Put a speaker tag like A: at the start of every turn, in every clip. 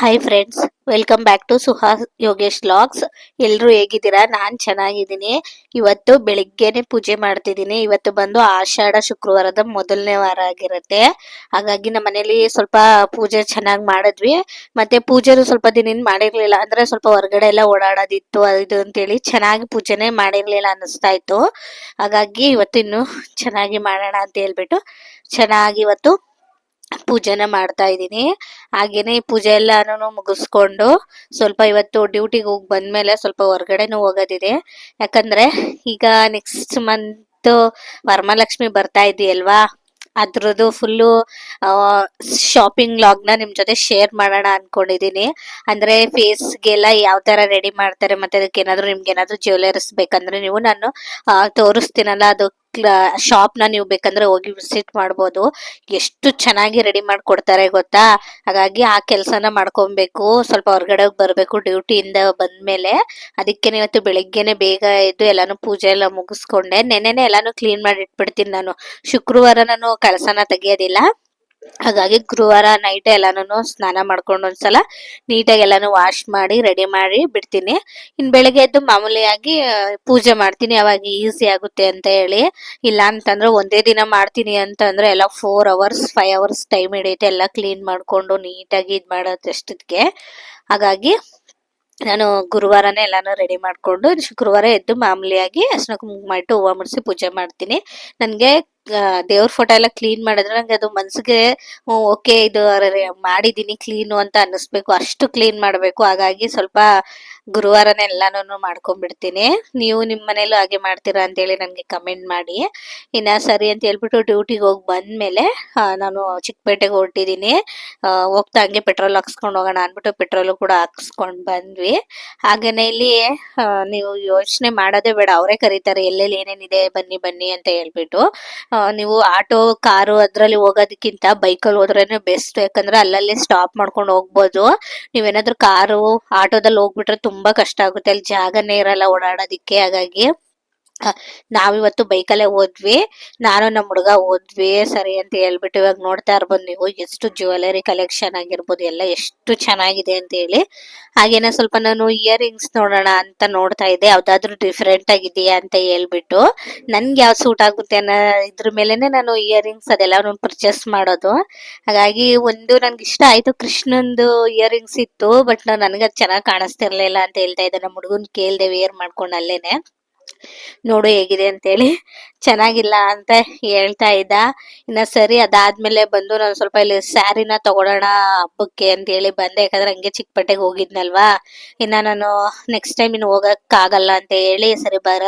A: Hi friends, welcome back to Suhas Yogesh vlogs. ಎಲ್ಲರೂ ಹೇಗಿದ್ದೀರಾ? ನಾನು ಚೆನ್ನಾಗಿದ್ದೀನಿ. ಇವತ್ತು ಬೆಳಿಗ್ಗೆನೆ ಪೂಜೆ ಮಾಡ್ತಿದ್ದೀನಿ. ಇವತ್ತು ಬಂದು ಆಷಾಢ ಶುಕ್ರವಾರದ ಮೊದಲನೇ ವಾರ ಆಗಿರುತ್ತೆ. ಹಾಗಾಗಿ ನಮ್ಮ ಮನೇಲಿ ಸ್ವಲ್ಪ ಪೂಜೆ ಚೆನ್ನಾಗಿ ಮಾಡಿದ್ವಿ. ಮತ್ತೆ ಪೂಜೆನು ಸ್ವಲ್ಪ ದಿನದಿಂದ ಮಾಡಿರ್ಲಿಲ್ಲ, ಅಂದ್ರೆ ಸ್ವಲ್ಪ ಹೊರಗಡೆ ಎಲ್ಲ ಓಡಾಡೋದಿತ್ತು ಅದು ಇದು ಅಂತೇಳಿ ಚೆನ್ನಾಗಿ ಪೂಜೆನೆ ಮಾಡಿರ್ಲಿಲ್ಲ ಅನ್ನಿಸ್ತಾ ಇತ್ತು. ಹಾಗಾಗಿ ಇವತ್ತು ಇನ್ನು ಚೆನ್ನಾಗಿ ಮಾಡೋಣ ಅಂತ ಹೇಳ್ಬಿಟ್ಟು ಚೆನ್ನಾಗಿ ಇವತ್ತು ಪೂಜೆನ ಮಾಡ್ತಾ ಇದ್ದೀನಿ. ಹಾಗೇನೆ ಈ ಪೂಜೆ ಎಲ್ಲಾನು ಮುಗಿಸ್ಕೊಂಡು ಸ್ವಲ್ಪ ಇವತ್ತು ಡ್ಯೂಟಿಗೆ ಹೋಗಿ ಬಂದ್ಮೇಲೆ ಸ್ವಲ್ಪ ಹೊರಗಡೆನೂ ಹೋಗೋದಿದೆ. ಯಾಕಂದ್ರೆ ಈಗ ನೆಕ್ಸ್ಟ್ ಮಂತ್ ವರಮಹಾಲಕ್ಷ್ಮಿ ಬರ್ತಾ ಇದೆಯಲ್ವಾ, ಅದ್ರದ್ದು ಫುಲ್ಲು ಶಾಪಿಂಗ್ ಲಾಗ್ನ ನಿಮ್ ಜೊತೆ ಶೇರ್ ಮಾಡೋಣ ಅನ್ಕೊಂಡಿದೀನಿ. ಅಂದ್ರೆ ಫೇಸ್ಗೆಲ್ಲ ಯಾವ ತರ ರೆಡಿ ಮಾಡ್ತಾರೆ, ಮತ್ತೆ ಅದಕ್ಕೆ ಏನಾದ್ರು ನಿಮ್ಗೆ ಏನಾದ್ರು ಜ್ಯುವೆಲರ್ಸ್ ಬೇಕಂದ್ರೆ ನೀವು ನಾನು ತೋರಿಸ್ತೀನಲ್ಲ, ಅದು ಶಾಪ್ ನ ನೀವು ಬೇಕಂದ್ರೆ ಹೋಗಿ ವಿಸಿಟ್ ಮಾಡ್ಬೋದು. ಎಷ್ಟು ಚೆನ್ನಾಗಿ ರೆಡಿ ಮಾಡ್ಕೊಡ್ತಾರೆ ಗೊತ್ತಾ. ಹಾಗಾಗಿ ಆ ಕೆಲ್ಸನ ಮಾಡ್ಕೊಬೇಕು. ಸ್ವಲ್ಪ ಹೊರಗಡೆ ಬರ್ಬೇಕು ಡ್ಯೂಟಿಯಿಂದ ಬಂದ್ಮೇಲೆ. ಅದಕ್ಕೆ ಇವತ್ತು ಬೆಳಿಗ್ಗೆನೆ ಬೇಗ ಎದ್ದು ಎಲ್ಲಾನು ಪೂಜೆ ಎಲ್ಲ ಮುಗಿಸ್ಕೊಂಡೆ. ನೆನ್ನೆನೆ ಎಲ್ಲಾನು ಕ್ಲೀನ್ ಮಾಡಿ ಇಟ್ಬಿಡ್ತೀನಿ ನಾನು. ಶುಕ್ರವಾರ ನಾನು ಕಳಸನ ತೆಗಿಯೋದಿಲ್ಲ. ಹಾಗಾಗಿ ಗುರುವಾರ ನೈಟ್ ಎಲ್ಲಾನು ಸ್ನಾನ ಮಾಡ್ಕೊಂಡು ಒಂದ್ಸಲ ನೀಟಾಗಿ ಎಲ್ಲಾನು ವಾಶ್ ಮಾಡಿ ರೆಡಿ ಮಾಡಿ ಬಿಡ್ತೀನಿ. ಇನ್ ಬೆಳಗ್ಗೆ ಎದ್ದು ಮಾಮೂಲಿಯಾಗಿ ಪೂಜೆ ಮಾಡ್ತೀನಿ, ಅವಾಗ ಈಸಿ ಆಗುತ್ತೆ ಅಂತ ಹೇಳಿ. ಇಲ್ಲ ಅಂತಂದ್ರೆ ಒಂದೇ ದಿನ ಮಾಡ್ತೀನಿ ಅಂತಂದ್ರೆ ಎಲ್ಲ 4 ಅವರ್ಸ್ 5 ಅವರ್ಸ್ ಟೈಮ್ ಹಿಡಿಯುತ್ತೆ ಎಲ್ಲ ಕ್ಲೀನ್ ಮಾಡ್ಕೊಂಡು ನೀಟಾಗಿ ಇದ್ ಮಾಡೋದಷ್ಟಕ್ಕೆ. ಹಾಗಾಗಿ ನಾನು ಗುರುವಾರನೇ ಎಲ್ಲಾನು ರೆಡಿ ಮಾಡ್ಕೊಂಡು ಶುಕ್ರವಾರ ಎದ್ದು ಮಾಮೂಲಿಯಾಗಿ ಅರ್ಶಿನ ಕುಂಕುಮ ಇಟ್ಟು ಹೂವು ಮುಡಿಸಿ ಪೂಜೆ ಮಾಡ್ತೀನಿ. ನನ್ಗೆ ದೇವ್ರ ಫೋಟೋ ಎಲ್ಲ ಕ್ಲೀನ್ ಮಾಡಿದ್ರೆ ನಂಗೆ ಅದು ಮನ್ಸಿಗೆ ಓಕೆ ಇದು ಮಾಡಿದೀನಿ ಕ್ಲೀನು ಅಂತ ಅನ್ನಿಸ್ಬೇಕು, ಅಷ್ಟು ಕ್ಲೀನ್ ಮಾಡ್ಬೇಕು. ಹಾಗಾಗಿ ಸ್ವಲ್ಪ ಗುರುವಾರನೇ ಎಲ್ಲಾನು ಮಾಡ್ಕೊಂಡ್ಬಿಡ್ತೀನಿ. ನೀವು ನಿಮ್ಮ ಮನೇಲೂ ಹಾಗೆ ಮಾಡ್ತೀರಾ ಅಂತೇಳಿ ನನಗೆ ಕಮೆಂಟ್ ಮಾಡಿ. ಇನ್ನ ಸರಿ ಅಂತ ಹೇಳ್ಬಿಟ್ಟು ಡ್ಯೂಟಿಗೆ ಹೋಗಿ ಬಂದ್ಮೇಲೆ ನಾನು ಚಿಕ್ಕಪೇಟೆಗೆ ಹೊರಟಿದ್ದೀನಿ. ಹೋಗ್ತಾ ಹಂಗೆ ಪೆಟ್ರೋಲ್ ಹಾಕ್ಸ್ಕೊಂಡು ಹೋಗೋಣ ಅಂದ್ಬಿಟ್ಟು ಪೆಟ್ರೋಲು ಕೂಡ ಹಾಕ್ಸ್ಕೊಂಡ್ ಬಂದ್ವಿ. ಹಾಗೇನೆ ಇಲ್ಲಿ ನೀವು ಯೋಚನೆ ಮಾಡೋದೇ ಬೇಡ, ಅವರೇ ಕರೀತಾರೆ ಎಲ್ಲೆಲ್ಲಿ ಏನೇನಿದೆ ಬನ್ನಿ ಬನ್ನಿ ಅಂತ ಹೇಳ್ಬಿಟ್ಟು. ನೀವು ಆಟೋ ಕಾರು ಅದ್ರಲ್ಲಿ ಹೋಗೋದಕ್ಕಿಂತ ಬೈಕಲ್ಲಿ ಹೋದ್ರೇನೆ ಬೆಸ್ಟ್. ಯಾಕಂದ್ರೆ ಅಲ್ಲಲ್ಲಿ ಸ್ಟಾಪ್ ಮಾಡ್ಕೊಂಡು ಹೋಗ್ಬೋದು. ನೀವೇನಾದ್ರೂ ಕಾರು ಆಟೋದಲ್ಲಿ ಹೋಗ್ಬಿಟ್ರೆ ತುಂಬಾ ಕಷ್ಟ ಆಗುತ್ತೆ, ಅಲ್ಲಿ ಜಾಗನೇ ಇರಲ್ಲ ಓಡಾಡೋದಿಕ್ಕೆ. ಹಾಗಾಗಿ ನಾವಿವತ್ತು ಬೈಕಲ್ಲೇ ಹೋದ್ವಿ, ನಾನು ನಮ್ಮ ಹುಡುಗ ಹೋದ್ವಿ. ಸರಿ ಅಂತ ಹೇಳ್ಬಿಟ್ಟು ಇವಾಗ ನೋಡ್ತಾ ಇರ್ಬೋದು ನೀವು ಎಷ್ಟು ಜ್ಯುವೆಲರಿ ಕಲೆಕ್ಷನ್ ಆಗಿರ್ಬೋದು ಎಲ್ಲ ಎಷ್ಟು ಚೆನ್ನಾಗಿದೆ ಅಂತ ಹೇಳಿ. ಹಾಗೇನೆ ಸ್ವಲ್ಪ ನಾನು ಇಯರಿಂಗ್ಸ್ ನೋಡೋಣ ಅಂತ ನೋಡ್ತಾ ಇದ್ದೆ, ಯಾವ್ದಾದ್ರು ಡಿಫ್ರೆಂಟ್ ಆಗಿದೆಯಾ ಅಂತ ಹೇಳ್ಬಿಟ್ಟು. ನನ್ಗೆ ಯಾವ್ದು ಸೂಟ್ ಆಗುತ್ತೆ ಅನ್ನೋ ಇದ್ರ ಮೇಲೆನೆ ನಾನು ಇಯರಿಂಗ್ಸ್ ಅದೆಲ್ಲ ಪರ್ಚೇಸ್ ಮಾಡೋದು. ಹಾಗಾಗಿ ಒಂದು ನನ್ಗೆ ಇಷ್ಟ ಆಯ್ತು, ಕೃಷ್ಣಂದು ಇಯರಿಂಗ್ಸ್ ಇತ್ತು, ಬಟ್ ನನಗೆ ಅದು ಚೆನ್ನಾಗಿ ಕಾಣಿಸ್ತಿರ್ಲಿಲ್ಲ ಅಂತ ಹೇಳ್ತಾ ಇದ್ದೆ. ನಮ್ಮ ಹುಡುಗನ್ ಕೇಳ್ದೆ ವೇರ್ ಮಾಡ್ಕೊಂಡು ಅಲ್ಲೇನೆ, ನೋಡು ಹೇಗಿದೆ ಅಂತೇಳಿ. ಚೆನ್ನಾಗಿಲ್ಲ ಅಂತ ಹೇಳ್ತಾ ಇದ್ದ. ಇನ್ನ ಸರಿ ಅದಾದ್ಮೇಲೆ ಬಂದು ನಾನು ಸ್ವಲ್ಪ ಇಲ್ಲಿ ಸ್ಯಾರಿನ ತಗೊಳೋಣ ಹಬ್ಬಕ್ಕೆ ಅಂತ ಹೇಳಿ ಬಂದೆ. ಯಾಕಂದ್ರೆ ಹಂಗೆ ಚಿಕ್ಕಪೇಟೆಗೆ ಹೋಗಿದ್ನಲ್ವಾ, ಇನ್ನ ನಾನು ನೆಕ್ಸ್ಟ್ ಟೈಮ್ ಇನ್ನು ಹೋಗಕ್ ಆಗಲ್ಲ ಅಂತ ಹೇಳಿ ಸರಿ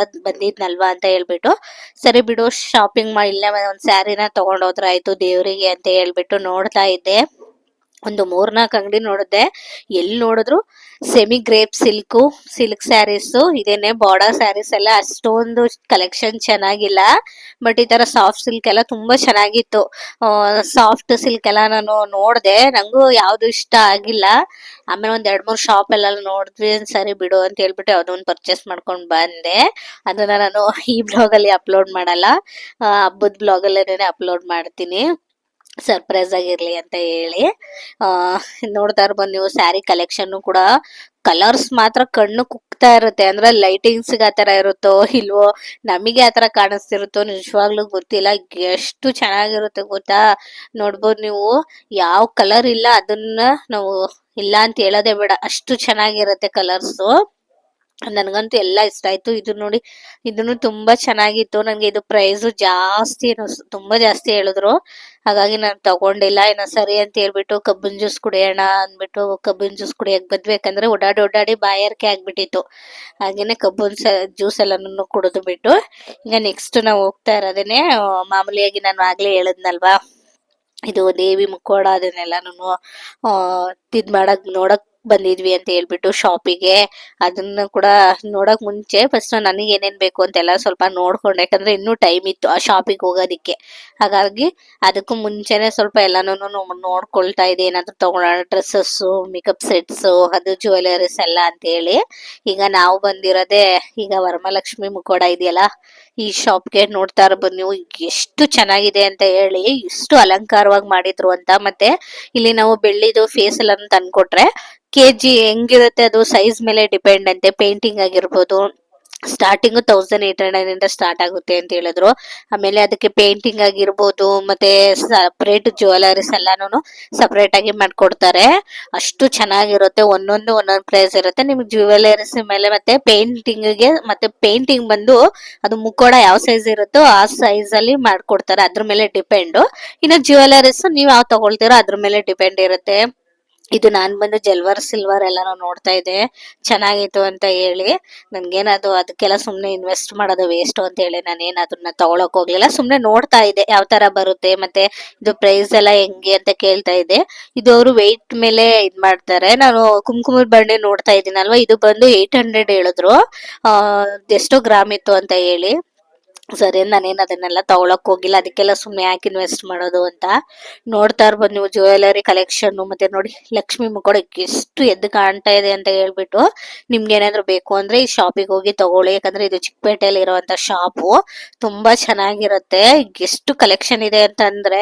A: ಬಂದಿದ್ನಲ್ವಾ ಅಂತ ಹೇಳ್ಬಿಟ್ಟು ಸರಿ ಬಿಡು ಶಾಪಿಂಗ್ ಮಾಡಿ ಇಲ್ಲೇ ಒಂದ್ ಸ್ಯಾರಿನ ತಗೊಂಡೋದ್ರ ಆಯ್ತು ದೇವ್ರಿಗೆ ಅಂತ ಹೇಳ್ಬಿಟ್ಟು ನೋಡ್ತಾ ಇದ್ದೆ. ಒಂದು 3-4 ಅಂಗಡಿ ನೋಡಿದೆ, ಎಲ್ಲಿ ನೋಡಿದ್ರು ಸೆಮಿ ಗ್ರೇಪ್ ಸಿಲ್ಕ್ ಸ್ಯಾರೀಸ್ ಇದೇನೆ. ಬಾರ್ಡರ್ ಸ್ಯಾರೀಸ್ ಎಲ್ಲ ಅಷ್ಟೊಂದು ಕಲೆಕ್ಷನ್ ಚೆನ್ನಾಗಿಲ್ಲ, ಬಟ್ ಈ ತರ ಸಾಫ್ಟ್ ಸಿಲ್ಕ್ ಎಲ್ಲ ತುಂಬಾ ಚೆನ್ನಾಗಿತ್ತು. ಸಾಫ್ಟ್ ಸಿಲ್ಕ್ ಎಲ್ಲ ನಾನು ನೋಡ್ದೆ, ನಂಗೂ ಯಾವ್ದು ಇಷ್ಟ ಆಗಿಲ್ಲ. ಆಮೇಲೆ ಒಂದ್ 2-3 ಶಾಪ್ ಎಲ್ಲ ನೋಡಿದ್ವಿ, ಸರಿ ಬಿಡು ಅಂತ ಹೇಳ್ಬಿಟ್ಟು ಯಾವ್ದೋ ಒಂದು ಪರ್ಚೇಸ್ ಮಾಡ್ಕೊಂಡ್ ಬಂದೆ. ಅದನ್ನ ನಾನು ಈ ಬ್ಲಾಗ್ ಅಲ್ಲಿ ಅಪ್ಲೋಡ್ ಮಾಡಲ್ಲ, ಹಬ್ಬದ ಬ್ಲಾಗ್ ಅಲ್ಲೇನೆ ಅಪ್ಲೋಡ್ ಮಾಡ್ತೀನಿ, ಸರ್ಪ್ರೈಸ್ ಆಗಿರ್ಲಿ ಅಂತ ಹೇಳಿ. ನೋಡ್ತಾ ಇರ್ಬೋದು ನೀವು ಸ್ಯಾರಿ ಕಲೆಕ್ಷನ್ ಕೂಡ ಕಲರ್ಸ್ ಮಾತ್ರ ಕಣ್ಣು ಕುಕ್ತಾ ಇರುತ್ತೆ. ಅಂದ್ರೆ ಲೈಟಿಂಗ್ಸ್ ಆ ತರ ಇರುತ್ತೋ ಇಲ್ವೋ, ನಮಗೆ ಆತರ ಕಾಣಿಸ್ತಿರುತ್ತೋ ನಿಜವಾಗ್ಲೂ ಗೊತ್ತಿಲ್ಲ. ಎಷ್ಟು ಚೆನ್ನಾಗಿರುತ್ತೆ ಗೊತ್ತಾ. ನೋಡ್ಬೋದು ನೀವು, ಯಾವ ಕಲರ್ ಇಲ್ಲ ಅದನ್ನ ನಾವು ಇಲ್ಲ ಅಂತ ಹೇಳೋದೇ ಬೇಡ, ಅಷ್ಟು ಚೆನ್ನಾಗಿರುತ್ತೆ ಕಲರ್ಸು. ನನ್ಗಂತೂ ಎಲ್ಲ ಇಷ್ಟ ಆಯ್ತು. ಇದು ನೋಡಿ, ಇದನ್ನು ತುಂಬಾ ಚೆನ್ನಾಗಿತ್ತು. ನನ್ಗೆ ಇದು ಪ್ರೈಸ್ ಜಾಸ್ತಿ ತುಂಬಾ ಜಾಸ್ತಿ ಹೇಳಿದ್ರು, ಹಾಗಾಗಿ ನಾನು ತಗೊಂಡಿಲ್ಲ. ಇನ್ನ ಸರಿ ಅಂತ ಹೇಳ್ಬಿಟ್ಟು ಕಬ್ಬಿನ ಜ್ಯೂಸ್ ಕುಡಿಯೋಣ ಅಂದ್ಬಿಟ್ಟು ಕಬ್ಬಿನ ಜ್ಯೂಸ್ ಕುಡಿಯಕ್ ಬಂದ್ವಿ. ಯಾಕಂದ್ರೆ ಓಡಾಡಿ ಬಾಯಾರಿಕೆ ಆಗ್ಬಿಟ್ಟಿತ್ತು. ಹಾಗೇನೆ ಕಬ್ಬಿನ ಜ್ಯೂಸ್ ಎಲ್ಲಾನು ಕುಡಿದು ಬಿಟ್ಟು ಈಗ ನೆಕ್ಸ್ಟ್ ನಾವು ಹೋಗ್ತಾ ಇರೋದೇನೆ ಮಾಮೂಲಿಯಾಗಿ ನಾನು ಆಗ್ಲೇ ಹೇಳದ್ನಲ್ವಾ, ಇದು ದೇವಿ ಮುಕ್ಕೋಡ ಅದನ್ನೆಲ್ಲಾನು ಇದ್ ನೋಡಕ್ ಬಂದಿದ್ವಿ ಅಂತ ಹೇಳ್ಬಿಟ್ಟು ಶಾಪಿಗೆ. ಅದನ್ನ ಕೂಡ ನೋಡಕ್ ಮುಂಚೆ ಫಸ್ಟ್ ನನಗೆ ಏನೇನ್ ಬೇಕು ಅಂತೆಲ್ಲ ಸ್ವಲ್ಪ ನೋಡ್ಕೊಂಡೆ, ಯಾಕಂದ್ರೆ ಇನ್ನೂ ಟೈಮ್ ಇತ್ತು ಆ ಶಾಪಿಗೆ ಹೋಗೋದಿಕ್ಕೆ. ಹಾಗಾಗಿ ಅದಕ್ಕೂ ಮುಂಚೆನೆ ಸ್ವಲ್ಪ ಎಲ್ಲಾನು ನೋಡ್ಕೊಳ್ತಾ ಇದ್ದೆ, ಏನಾದ್ರು ತಗೊಳ್ಳೋಣ, ಡ್ರೆಸ್ಸಸ್, ಮೇಕಪ್ ಸೆಟ್ಸ್, ಅದು ಜ್ಯುವೆಲರೀಸ್ ಎಲ್ಲ ಅಂತ ಹೇಳಿ. ಈಗ ನಾವು ಬಂದಿರೋದೇ ಈಗ ವರಮಹಾಲಕ್ಷ್ಮಿ ಮುಖವಾಡ ಇದೆಯಲ್ಲ, ಈ ಶಾಪ್ಗೆ. ನೋಡ್ತಾ ಇರ್ಬೋದು ನೀವು ಎಷ್ಟು ಚೆನ್ನಾಗಿದೆ ಅಂತ ಹೇಳಿ, ಎಷ್ಟು ಅಲಂಕಾರವಾಗಿ ಮಾಡಿದ್ರು ಅಂತ. ಮತ್ತೆ ಇಲ್ಲಿ ನಾವು ಬೆಳ್ಳಿದು ಫೇಸ್ ಎಲ್ಲ ತಂದ್ಕೊಟ್ರೆ ಕೆಜಿ ಹೆಂಗಿರುತ್ತೆ ಅದು ಸೈಜ್ ಮೇಲೆ ಡಿಪೆಂಡ್ ಅಂತೆ. ಪೇಂಟಿಂಗ್ ಆಗಿರ್ಬೋದು, ಸ್ಟಾರ್ಟಿಂಗ್ 1800 ಇಂದ ಸ್ಟಾರ್ಟ್ ಆಗುತ್ತೆ ಅಂತ ಹೇಳಿದ್ರು. ಆಮೇಲೆ ಅದಕ್ಕೆ ಪೇಂಟಿಂಗ್ ಆಗಿರ್ಬೋದು, ಮತ್ತೆ ಸಪರೇಟ್ ಜ್ಯುವೆಲರೀಸ್ ಎಲ್ಲಾನು ಸಪರೇಟ್ ಆಗಿ ಮಾಡ್ಕೊಡ್ತಾರೆ. ಅಷ್ಟು ಚೆನ್ನಾಗಿರುತ್ತೆ. ಒಂದೊಂದು ಪ್ರೈಸ್ ಇರುತ್ತೆ ನಿಮ್ಗೆ ಜ್ಯುವೆಲರೀಸ್ ಮೇಲೆ, ಮತ್ತೆ ಪೇಂಟಿಂಗ್ಗೆ. ಮತ್ತೆ ಪೇಂಟಿಂಗ್ ಬಂದು ಅದು ಮುಕ್ಕೋಡ ಯಾವ ಸೈಜ್ ಇರುತ್ತೋ ಆ ಸೈಜ್ ಅಲ್ಲಿ ಮಾಡ್ಕೊಡ್ತಾರೆ, ಅದ್ರ ಮೇಲೆ ಡಿಪೆಂಡ್. ಇನ್ನು ಜ್ಯುವೆಲರೀಸ್ ನೀವ್ ಯಾವ ತಗೊಳ್ತೀರೋ ಅದ್ರ ಮೇಲೆ ಡಿಪೆಂಡ್ ಇರುತ್ತೆ. ಇದು ನಾನ್ ಬಂದು ಸಿಲ್ವರ್ ಎಲ್ಲಾನು ನೋಡ್ತಾ ಇದ್ದೆ, ಚೆನ್ನಾಗಿತ್ತು ಅಂತ ಹೇಳಿ. ನನ್ಗೇನದು ಅದಕ್ಕೆಲ್ಲ ಸುಮ್ನೆ ಇನ್ವೆಸ್ಟ್ ಮಾಡೋದು ವೇಸ್ಟ್ ಅಂತ ಹೇಳಿ ನಾನೇನ್ ಅದನ್ನ ತಗೊಳಕ್ ಹೋಗ್ಲಿಲ್ಲ. ಸುಮ್ನೆ ನೋಡ್ತಾ ಇದ್ದೆ ಯಾವ ತರ ಬರುತ್ತೆ, ಮತ್ತೆ ಇದು ಪ್ರೈಸ್ ಎಲ್ಲ ಹೆಂಗೆ ಅಂತ ಕೇಳ್ತಾ ಇದ್ದೆ. ಇದು ಅವರು ವೆಯ್ಟ್ ಮೇಲೆ ಇದ್ ಮಾಡ್ತಾರೆ. ನಾನು ಕುಂಕುಮದ ಬಂಡೆ ನೋಡ್ತಾ ಇದ್ದೀನಲ್ವಾ, ಇದು ಬಂದು 800 ಹೇಳಿದ್ರು. ಆ ಎಷ್ಟೋ ಗ್ರಾಮ್ ಇತ್ತು ಅಂತ ಹೇಳಿ. ಸರಿ, ನಾನೇನು ಅದನ್ನೆಲ್ಲ ತಗೊಳಕ್ ಹೋಗಿಲ್ಲ, ಅದಕ್ಕೆಲ್ಲ ಸುಮ್ಮನೆ ಯಾಕೆ ಇನ್ವೆಸ್ಟ್ ಮಾಡೋದು ಅಂತ. ನೋಡ್ತಾ ಇರ್ಬೋದು ನೀವು ಜ್ಯುವೆಲರಿ ಕಲೆಕ್ಷನ್. ಮತ್ತೆ ನೋಡಿ ಲಕ್ಷ್ಮಿ ಮುಖೋಡಕ್ಕೆ ಎಷ್ಟು ಎದ್ದು ಕಾಣ್ತಾ ಇದೆ ಅಂತ ಹೇಳ್ಬಿಟ್ಟು. ನಿಮ್ಗೆ ಏನಾದ್ರು ಬೇಕು ಅಂದ್ರೆ ಈ ಶಾಪಿಗೆ ಹೋಗಿ ತಗೊಳ್ಳಿ, ಯಾಕಂದ್ರೆ ಇದು ಚಿಕ್ಕಪೇಟೆಯಲ್ಲಿ ಇರುವಂತ ಶಾಪು. ತುಂಬಾ ಚೆನ್ನಾಗಿರುತ್ತೆ. ಎಷ್ಟು ಕಲೆಕ್ಷನ್ ಇದೆ ಅಂತಂದ್ರೆ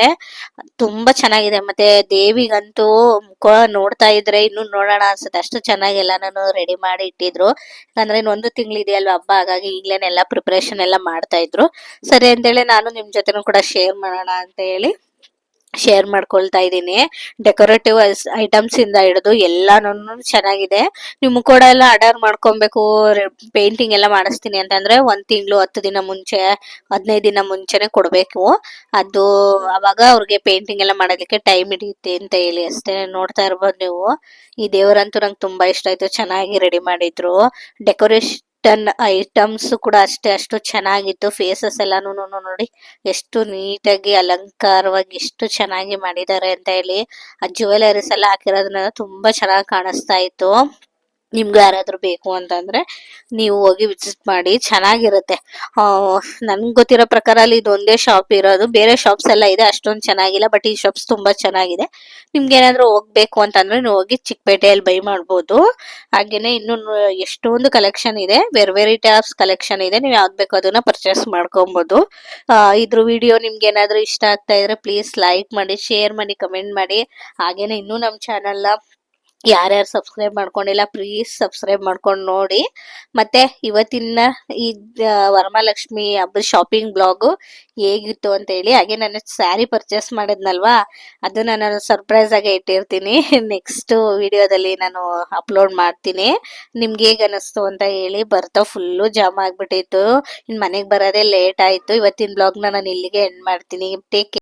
A: ತುಂಬಾ ಚೆನ್ನಾಗಿದೆ. ಮತ್ತೆ ದೇವಿಗಂತೂ ಮುಖ ನೋಡ್ತಾ ಇದ್ರೆ ಇನ್ನು ನೋಡೋಣ ಅನ್ಸುತ್ತೆ, ಅಷ್ಟು ಚೆನ್ನಾಗಿ ಎಲ್ಲಾನು ರೆಡಿ ಮಾಡಿ ಇಟ್ಟಿದ್ರು. ಯಾಕಂದ್ರೆ ಇನ್ನೊಂದು ತಿಂಗಳಿದೆಯಲ್ವಾ ಹಬ್ಬ, ಹಾಗಾಗಿ ಈಗ್ಲೇನೆ ಎಲ್ಲ ಪ್ರಿಪರೇಷನ್ ಎಲ್ಲ ಮಾಡ್ತಾ ಇದ್ರು. ಸರಿ ಅಂತೇಳಿ ನಾನು ನಿಮ್ ಜೊತೆನೂ ಕೂಡ ಶೇರ್ ಮಾಡೋಣ ಅಂತ ಹೇಳಿ ಶೇರ್ ಮಾಡ್ಕೊಳ್ತಾ ಇದ್ದೀನಿ. ಡೆಕೋರೇಟಿವ್ ಐಟಮ್ಸ್ ಇಂದ ಹಿಡಿದು ಎಲ್ಲಾನು ಚೆನ್ನಾಗಿದೆ. ನೀವು ಮುಖೋಡ ಎಲ್ಲ ಆರ್ಡರ್ ಮಾಡ್ಕೊಬೇಕು, ಪೇಂಟಿಂಗ್ ಎಲ್ಲ ಮಾಡಿಸ್ತೀನಿ ಅಂತಂದ್ರೆ 1 ತಿಂಗಳು 10 ದಿನ ಮುಂಚೆ, 15 ದಿನ ಮುಂಚೆನೆ ಕೊಡ್ಬೇಕು. ಅದು ಅವಾಗ ಅವ್ರಿಗೆ ಪೇಂಟಿಂಗ್ ಎಲ್ಲ ಮಾಡೋದಕ್ಕೆ ಟೈಮ್ ಹಿಡಿಯುತ್ತೆ ಅಂತ ಹೇಳಿ ಅಷ್ಟೇ. ನೋಡ್ತಾ ಇರ್ಬೋದು ನೀವು, ಈ ದೇವರಂತೂ ನಂಗೆ ತುಂಬಾ ಇಷ್ಟ ಆಯ್ತು, ಚೆನ್ನಾಗಿ ರೆಡಿ ಮಾಡಿದ್ರು. ಡೆಕೋರೇಷನ್ ಐಟಮ್ಸ್ ಕೂಡ ಅಷ್ಟೇ ಅಷ್ಟು ಚೆನ್ನಾಗಿತ್ತು. ಫೇಸಸ್ ಎಲ್ಲಾನು ನೋಡಿ ಎಷ್ಟು ನೀಟಾಗಿ ಅಲಂಕಾರವಾಗಿ ಎಷ್ಟು ಚೆನ್ನಾಗಿ ಮಾಡಿದ್ದಾರೆ ಅಂತ ಹೇಳಿ. ಆ ಜ್ಯುವೆಲರೀಸ್ ಎಲ್ಲ ಹಾಕಿರೋದ್ರಿಂದ ತುಂಬಾ ಚೆನ್ನಾಗಿ ಕಾಣಿಸ್ತಾ ಇತ್ತು. ನಿಮ್ಗೆ ಯಾರಾದ್ರೂ ಬೇಕು ಅಂತಂದ್ರೆ ನೀವು ಹೋಗಿ ವಿಸಿಟ್ ಮಾಡಿ, ಚೆನ್ನಾಗಿರುತ್ತೆ. ನನ್ಗೆ ಗೊತ್ತಿರೋ ಪ್ರಕಾರ ಅಲ್ಲಿ ಇದೊಂದೇ ಶಾಪ್ ಇರೋದು, ಬೇರೆ ಶಾಪ್ಸ್ ಎಲ್ಲ ಇದೆ, ಅಷ್ಟೊಂದು ಚೆನ್ನಾಗಿಲ್ಲ. ಬಟ್ ಈ ಶಾಪ್ಸ್ ತುಂಬಾ ಚೆನ್ನಾಗಿದೆ. ನಿಮ್ಗೆ ಏನಾದ್ರೂ ಹೋಗ್ಬೇಕು ಅಂತಂದ್ರೆ ನೀವು ಹೋಗಿ ಚಿಕ್ಕಪೇಟೆಯಲ್ಲಿ ಬೈ ಮಾಡ್ಬೋದು. ಹಾಗೇನೆ ಇನ್ನು ಎಷ್ಟೊಂದು ಕಲೆಕ್ಷನ್ ಇದೆ, ಬೇರೆ ಟೈಪ್ಸ್ ಕಲೆಕ್ಷನ್ ಇದೆ. ನೀವು ಯಾವ್ದು ಬೇಕೋ ಅದನ್ನ ಪರ್ಚೇಸ್ ಮಾಡ್ಕೊಬಹುದು. ಇದ್ರ ವಿಡಿಯೋ ನಿಮ್ಗೆ ಏನಾದ್ರೂ ಇಷ್ಟ ಆಗ್ತಾ ಇದ್ರೆ ಪ್ಲೀಸ್ ಲೈಕ್ ಮಾಡಿ, ಶೇರ್ ಮಾಡಿ, ಕಮೆಂಟ್ ಮಾಡಿ. ಹಾಗೇನೆ ಇನ್ನೂ ನಮ್ಮ ಚಾನಲ್ನ ಯಾರ್ಯಾರು ಸಬ್ಸ್ಕ್ರೈಬ್ ಮಾಡ್ಕೊಂಡಿಲ್ಲ ಪ್ಲೀಸ್ ಸಬ್ಸ್ಕ್ರೈಬ್ ಮಾಡ್ಕೊಂಡು ನೋಡಿ. ಮತ್ತೆ ಇವತ್ತಿನ ಈ ವರಮಹಾಲಕ್ಷ್ಮಿ ಹಬ್ಬದ ಶಾಪಿಂಗ್ ಬ್ಲಾಗು ಹೇಗಿತ್ತು ಅಂತ ಹೇಳಿ. ಹಾಗೆ ನಾನು ಸ್ಯಾರಿ ಪರ್ಚೇಸ್ ಮಾಡಿದ್ನಲ್ವಾ, ಅದನ್ನ ನಾನು ಸರ್ಪ್ರೈಸ್ ಆಗಿ ಇಟ್ಟಿರ್ತೀನಿ. ನೆಕ್ಸ್ಟ್ ವಿಡಿಯೋದಲ್ಲಿ ನಾನು ಅಪ್ಲೋಡ್ ಮಾಡ್ತೀನಿ. ನಿಮ್ಗೆ ಹೇಗೆ ಅನಿಸ್ತು ಅಂತ ಹೇಳಿ. ಬರ್ತಾ ಫುಲ್ಲು ಜಾಮ್ ಆಗ್ಬಿಟ್ಟಿತ್ತು, ಇನ್ ಮನೆಗೆ ಬರೋದೇ ಲೇಟ್ ಆಯ್ತು. ಇವತ್ತಿನ ಬ್ಲಾಗ್ನ ನಾನು ಇಲ್ಲಿಗೆ ಎಂಡ್ ಮಾಡ್ತೀನಿ. ಟೇಕ್